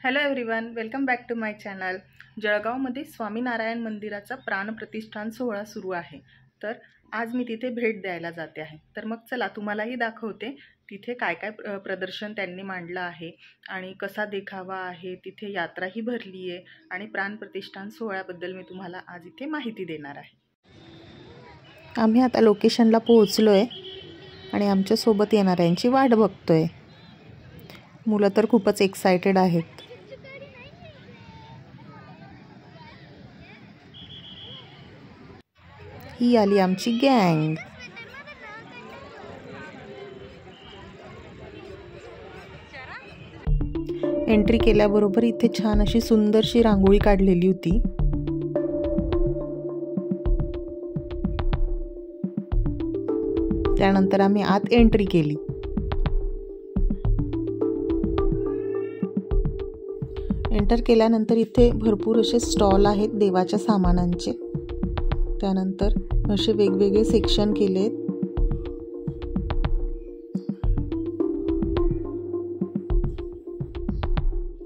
Hello everyone, welcome back to my channel. जळगावमध्ये स्वामीनारायण मंदिराचा प्राणप्रतिष्ठान सोहळा सुरू आहे। तर आज मी तिथे भेट द्यायला जाते आहे। तर मग चला तुम्हालाही दाखवते तिथे काय काय प्रदर्शन त्यांनी मांडलं आहे आणि कसा देखावा आहे। तिथे यात्राही भरली आहे आणि प्राणप्रतिष्ठान सोहळ्याबद्दल मी तुम्हाला आज इथे माहिती देणार आहे। आम्ही आता लोकेशनला पोहोचलोय आणि आमच्या सोबत येणाऱ्यांची वाट बघतोय। मुलं तर खूपच एक्साइटेड आहेत। ही आली आमची गँग। एंट्री केल्याबरोबर इथे छान अशी सुंदरशी रांगोळी काढलेली होती। त्यानंतर आम्ही आत एंट्री केली। एंटर केल्यानंतर इथे भरपूर असे स्टॉल आहेत देवाच्या सामानांचे। त्यानंतर असे वेगवेगळे सेक्शन केलेत।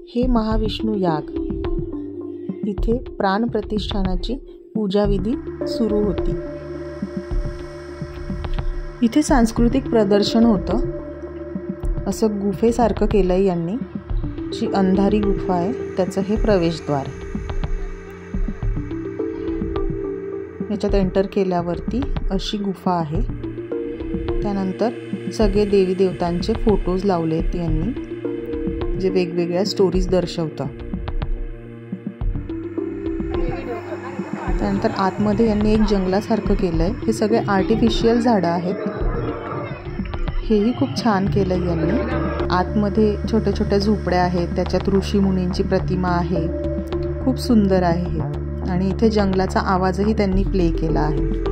हे महाविष्णू याग, इथे प्राणप्रतिष्ठानाची पूजाविधी सुरू होती। इथे सांस्कृतिक प्रदर्शन होतं। असं गुफेसारखं केलंय यांनी, जी अंधारी गुफा आहे त्याचं हे प्रवेशद्वार आहे। याच्यात एंटर केल्यावरती अशी गुफा आहे। त्यानंतर सगळे देवी देवतांचे फोटोज लावलेत यांनी, जे वेगवेगळ्या स्टोरीज दर्शवतात। त्यानंतर आतमध्ये यांनी एक जंगलासारखं केलंय। हे सगळे आर्टिफिशियल झाडं आहेत। हेही खूप छान केलंय यांनी। आतमध्ये छोट्या छोट्या झोपड्या आहेत, त्याच्यात ऋषी मुनींची प्रतिमा आहे। खूप सुंदर आहे हे। आणि इथे जंगलाचा आवाजही त्यांनी प्ले केला आहे।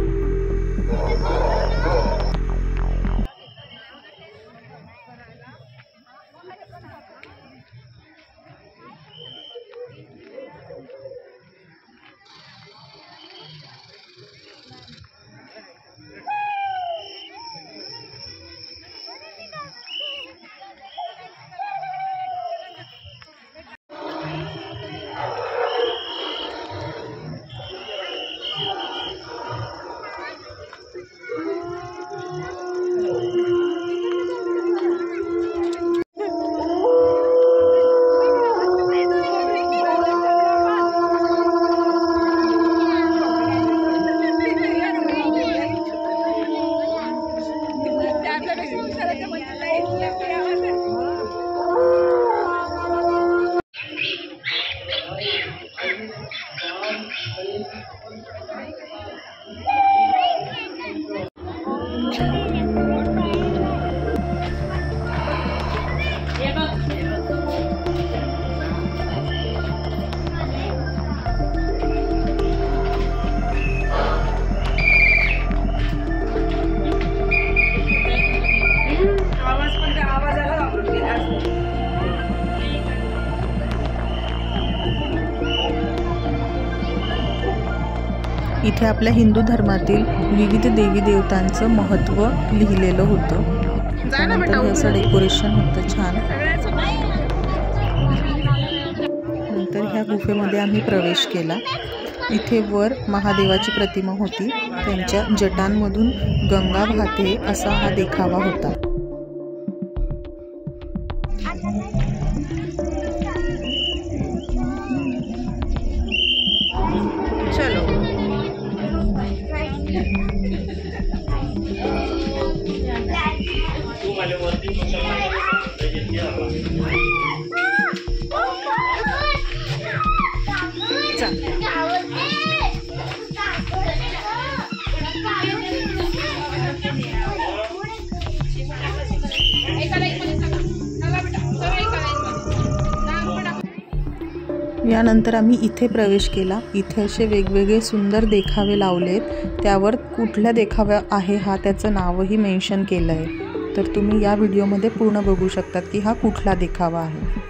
इथे आपल्या हिंदू धर्मातील विविध देवी देवतांचं महत्त्व लिहिलेलं होतं। त्यानंतर हे असं डेकोरेशन होतं छान। नंतर ह्या गुफेमध्ये आम्ही प्रवेश केला। इथे वर महादेवाची प्रतिमा होती, त्यांच्या जटांमधून गंगा वाहते असा हा देखावा होता। यानंतर आम्ही इथे प्रवेश केला। इथे असे वेगवेगळे सुंदर देखावे लावलेत। त्यावर कुठल्या देखावा आहे हा त्याचं नावही मेन्शन केलं आहे। तर तुम्ही या व्हिडिओमध्ये पूर्ण बघू शकतात की हा कुठला देखावा आहे।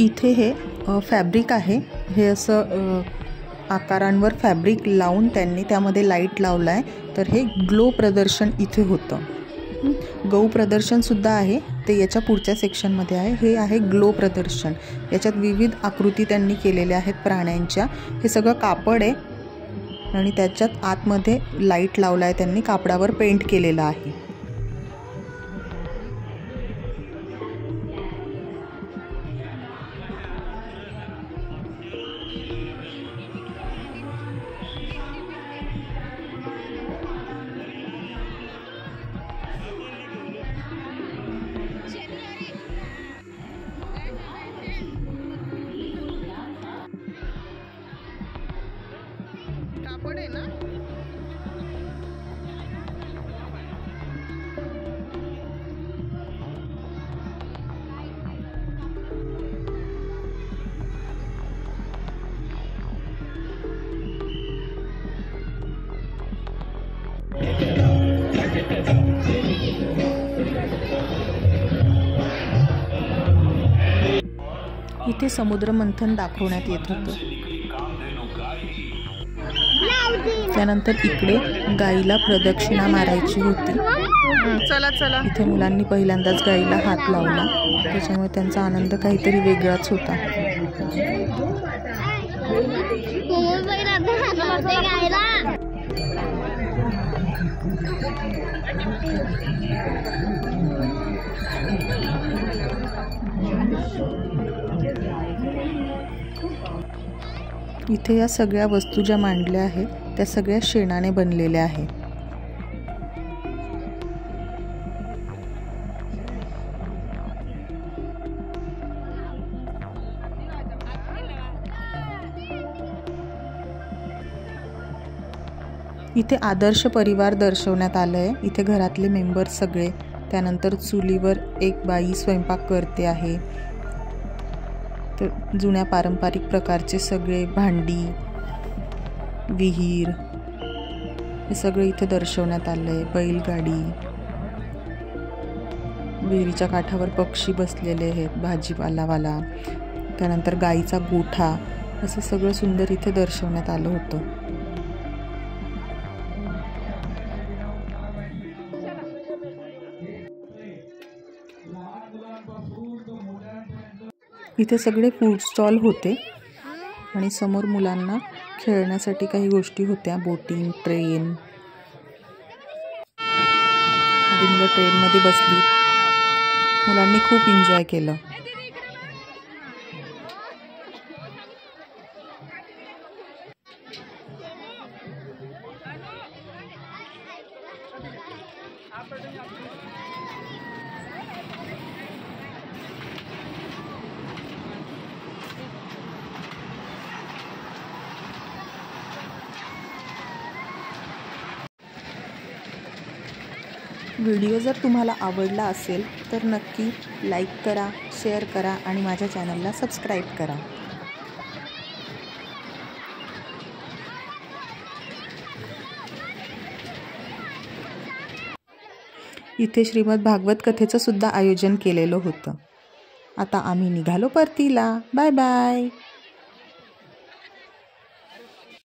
इथे हे फॅब्रिक आहे. हे असं आकारांवर फॅब्रिक लावून त्यांनी त्यामध्ये लाईट लावला आहे. तर हे ग्लो प्रदर्शन इथे होतं. गौ प्रदर्शनसुद्धा आहे, ते याच्या पुढच्या सेक्शनमध्ये आहे. हे आहे ग्लो प्रदर्शन. याच्यात विविध आकृती त्यांनी केलेल्या आहेत प्राण्यांच्या. हे सगळं कापड आहे आणि त्याच्यात आतमध्ये लाईट लावला आहे, त्यांनी कापडावर पेंट केलेला आहे. कापड आहे ना. इथे समुद्र मंथन दाखवण्यात येत होतं. त्यानंतर इकडे गाईला प्रदक्षिणा मारायची होती. चला चला. इथे मुलांनी पहिल्यांदाच गाईला हात लावला, त्याच्यामुळे त्यांचा आनंद काहीतरी वेगळाच होता. इथे या सगळ्या वस्तू ज्या मांडल्या आहेत त्या सगळ्या शेणाने बनलेल्या आहेत. इथे आदर्श परिवार दर्शवण्यात आलं आहे. इथे घरातले मेंबर्स सगळे, त्यानंतर चुलीवर एक बाई स्वयंपाक करते आहे. तर जुन्या पारंपरिक प्रकारचे सगळे भांडी, विहीर, हे सगळे इथे दर्शवण्यात आलं आहे. बैलगाडी, विहिरीच्या काठावर पक्षी बसलेले आहेत, भाजीपालावाला, त्यानंतर गाईचा गोठा, असं सगळं सुंदर इथे दर्शवण्यात आलं होतं. इथे सगळे फूड स्टॉल होते आणि समोर मुलांना खेळण्यासाठी काही गोष्टी होत्या. Boating, train. मुलं ट्रेनमध्ये बसली. मुलांनी खूप एन्जॉय केलं. व्हिडिओ जर तुम्हाला आवडला असेल तर नक्की लाईक करा, शेअर करा आणि माझ्या चॅनलला सबस्क्राईब करा. इथे श्रीमद भागवत कथेचं सुद्धा आयोजन केलेलं होतं. आता आम्ही निघालो परतीला. Bye bye.